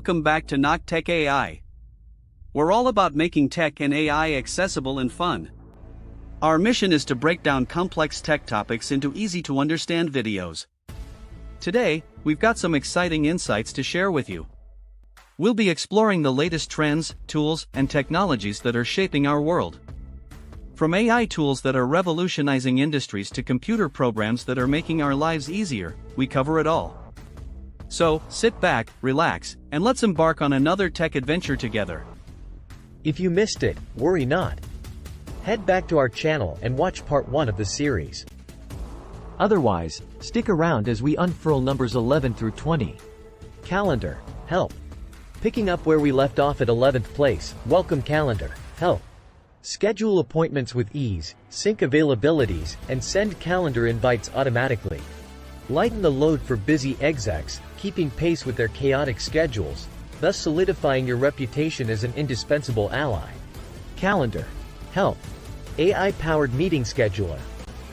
Welcome back to Knock Tech AI. We're all about making tech and AI accessible and fun. Our mission is to break down complex tech topics into easy-to-understand videos. Today, we've got some exciting insights to share with you. We'll be exploring the latest trends, tools, and technologies that are shaping our world. From AI tools that are revolutionizing industries to computer programs that are making our lives easier, we cover it all. So, sit back, relax, and let's embark on another tech adventure together. If you missed it, worry not. Head back to our channel and watch part 1 of the series. Otherwise, stick around as we unfurl numbers 11 through 20. Calendar, help. Picking up where we left off at 11th place, welcome calendar, help. Schedule appointments with ease, sync availabilities, and send calendar invites automatically. Lighten the load for busy execs, keeping pace with their chaotic schedules, thus solidifying your reputation as an indispensable ally. Calendar, help. AI-powered meeting scheduler.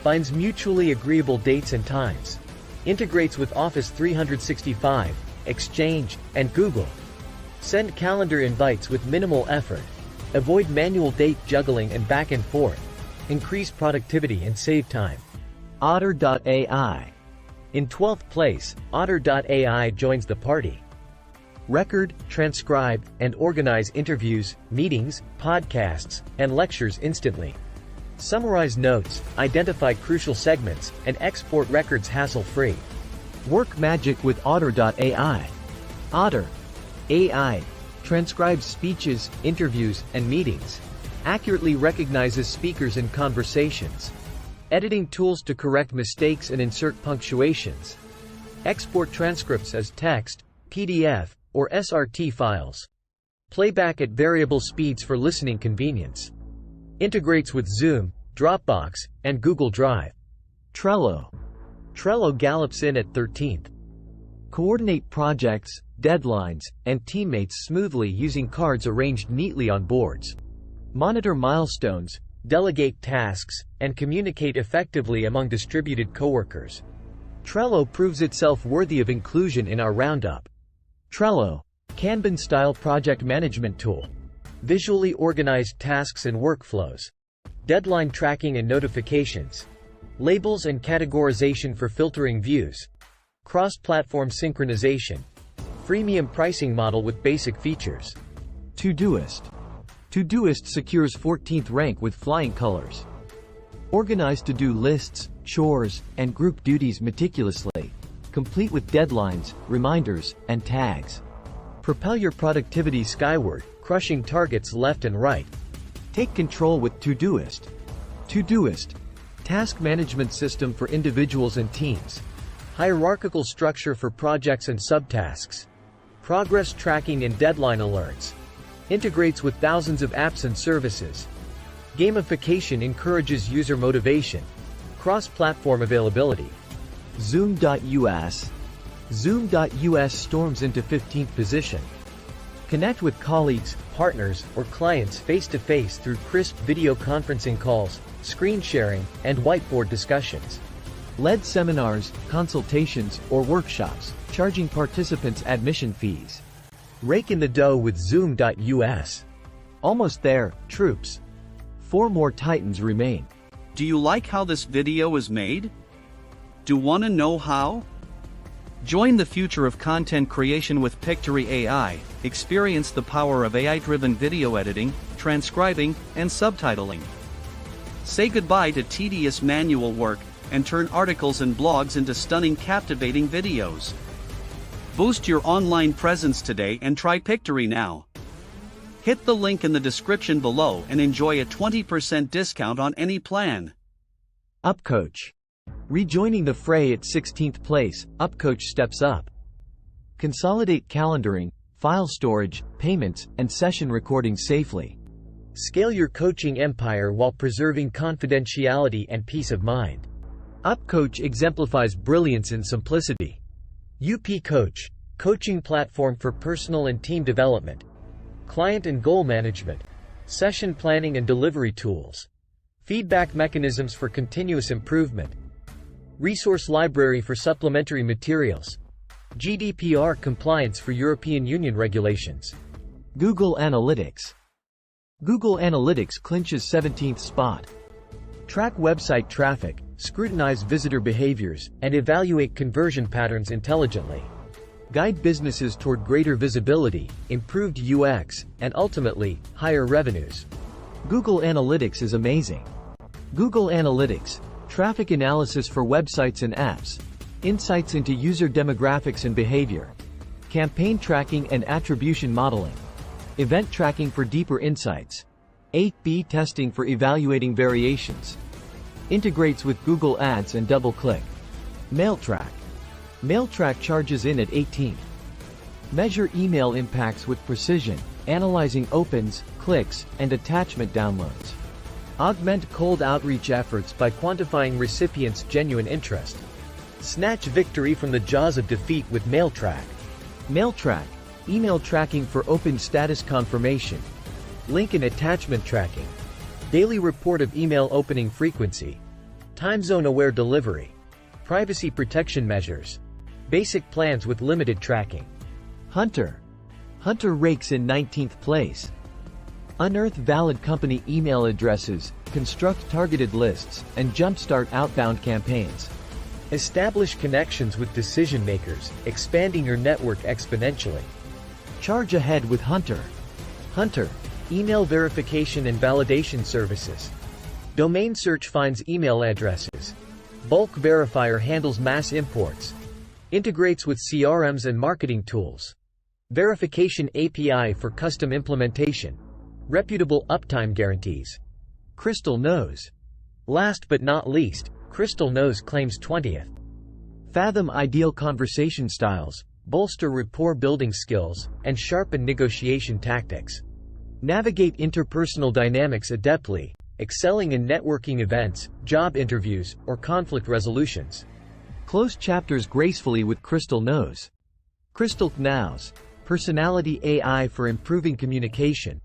Finds mutually agreeable dates and times. Integrates with Office 365, Exchange, and Google. Send calendar invites with minimal effort. Avoid manual date juggling and back and forth. Increase productivity and save time. Otter.ai. In 12th place, Otter.ai joins the party. Record, transcribe, and organize interviews, meetings, podcasts, and lectures instantly. Summarize notes, identify crucial segments, and export records hassle-free. Work magic with Otter.ai. Otter. AI. Transcribes speeches, interviews, and meetings. Accurately recognizes speakers and conversations. Editing tools to correct mistakes and insert punctuations. Export transcripts as text, PDF, or SRT files. Playback at variable speeds for listening convenience. Integrates with Zoom, Dropbox, and Google Drive. Trello. Trello gallops in at 13th. Coordinate projects, deadlines, and teammates smoothly using cards arranged neatly on boards. Monitor milestones, delegate tasks, and communicate effectively among distributed coworkers. Trello proves itself worthy of inclusion in our roundup. Trello. Kanban-style project management tool. Visually organized tasks and workflows. Deadline tracking and notifications. Labels and categorization for filtering views. Cross-platform synchronization. Freemium pricing model with basic features. Todoist. Todoist secures 14th rank with flying colors. Organize to-do lists, chores, and group duties meticulously, complete with deadlines, reminders, and tags. Propel your productivity skyward, crushing targets left and right. Take control with Todoist. Todoist. Task management system for individuals and teams. Hierarchical structure for projects and subtasks. Progress tracking and deadline alerts. Integrates with thousands of apps and services. Gamification encourages user motivation. Cross-platform availability. Zoom.us. Zoom.us storms into 15th position. Connect with colleagues, partners, or clients face-to-face through crisp video conferencing calls, screen sharing, and whiteboard discussions. Led seminars, consultations, or workshops, charging participants admission fees. Rake in the dough with Zoom.us. Almost there, troops. 4 more titans remain. Do you like how this video is made? Do you want to know how? Join the future of content creation with Pictory AI. Experience the power of AI-driven video editing, transcribing, and subtitling. Say goodbye to tedious manual work and turn articles and blogs into stunning, captivating videos. Boost your online presence today and try Pictory now. Hit the link in the description below and enjoy a 20% discount on any plan. Upcoach. Rejoining the fray at 16th place, Upcoach steps up. Consolidate calendaring, file storage, payments, and session recording safely. Scale your coaching empire while preserving confidentiality and peace of mind. Upcoach exemplifies brilliance in simplicity. UP Coach, coaching platform for personal and team development. Client and goal management. Session planning and delivery tools. Feedback mechanisms for continuous improvement. Resource library for supplementary materials. GDPR compliance for European Union regulations. Google Analytics. Google Analytics clinches 17th spot. Track website traffic, scrutinize visitor behaviors, and evaluate conversion patterns intelligently. Guide businesses toward greater visibility, improved UX, and ultimately, higher revenues. Google Analytics is amazing. Google Analytics, traffic analysis for websites and apps, insights into user demographics and behavior, campaign tracking and attribution modeling, event tracking for deeper insights, A/B testing for evaluating variations. Integrates with Google Ads and DoubleClick. MailTrack. MailTrack charges in at 18. Measure email impacts with precision, analyzing opens, clicks, and attachment downloads. Augment cold outreach efforts by quantifying recipients' genuine interest. Snatch victory from the jaws of defeat with MailTrack. MailTrack, email tracking for open status confirmation. Link and attachment tracking. Daily report of email opening frequency. Time zone aware delivery. Privacy protection measures. Basic plans with limited tracking. Hunter. Hunter rakes in 19th place. Unearth valid company email addresses, construct targeted lists, and jumpstart outbound campaigns. Establish connections with decision makers, expanding your network exponentially. Charge ahead with Hunter. Hunter, email verification and validation services. Domain search finds email addresses. Bulk verifier handles mass imports. Integrates with CRMs and marketing tools. Verification API for custom implementation. Reputable uptime guarantees. Crystal Knows. Last but not least, Crystal Knows claims 20th. Fathom ideal conversation styles, bolster rapport building skills, and sharpen negotiation tactics. Navigate interpersonal dynamics adeptly, excelling in networking events, job interviews, or conflict resolutions. Close chapters gracefully with Crystal Knows. Crystal Knows, personality AI for improving communication.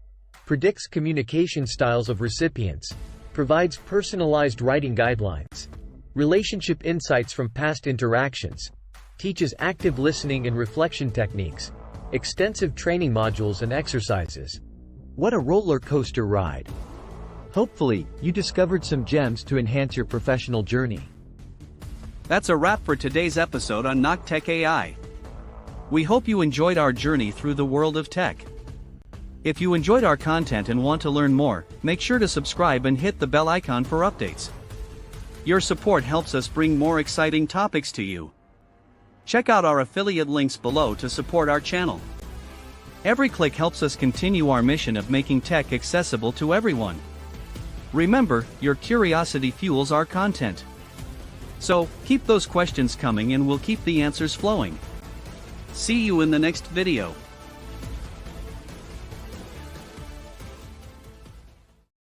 Predicts communication styles of recipients. Provides personalized writing guidelines. Relationship insights from past interactions. Teaches active listening and reflection techniques. Extensive training modules and exercises. What a roller coaster ride! Hopefully, you discovered some gems to enhance your professional journey. That's a wrap for today's episode on Knock Tech AI. We hope you enjoyed our journey through the world of tech. If you enjoyed our content and want to learn more, make sure to subscribe and hit the bell icon for updates. Your support helps us bring more exciting topics to you. Check out our affiliate links below to support our channel. Every click helps us continue our mission of making tech accessible to everyone. Remember, your curiosity fuels our content. So, keep those questions coming and we'll keep the answers flowing. See you in the next video.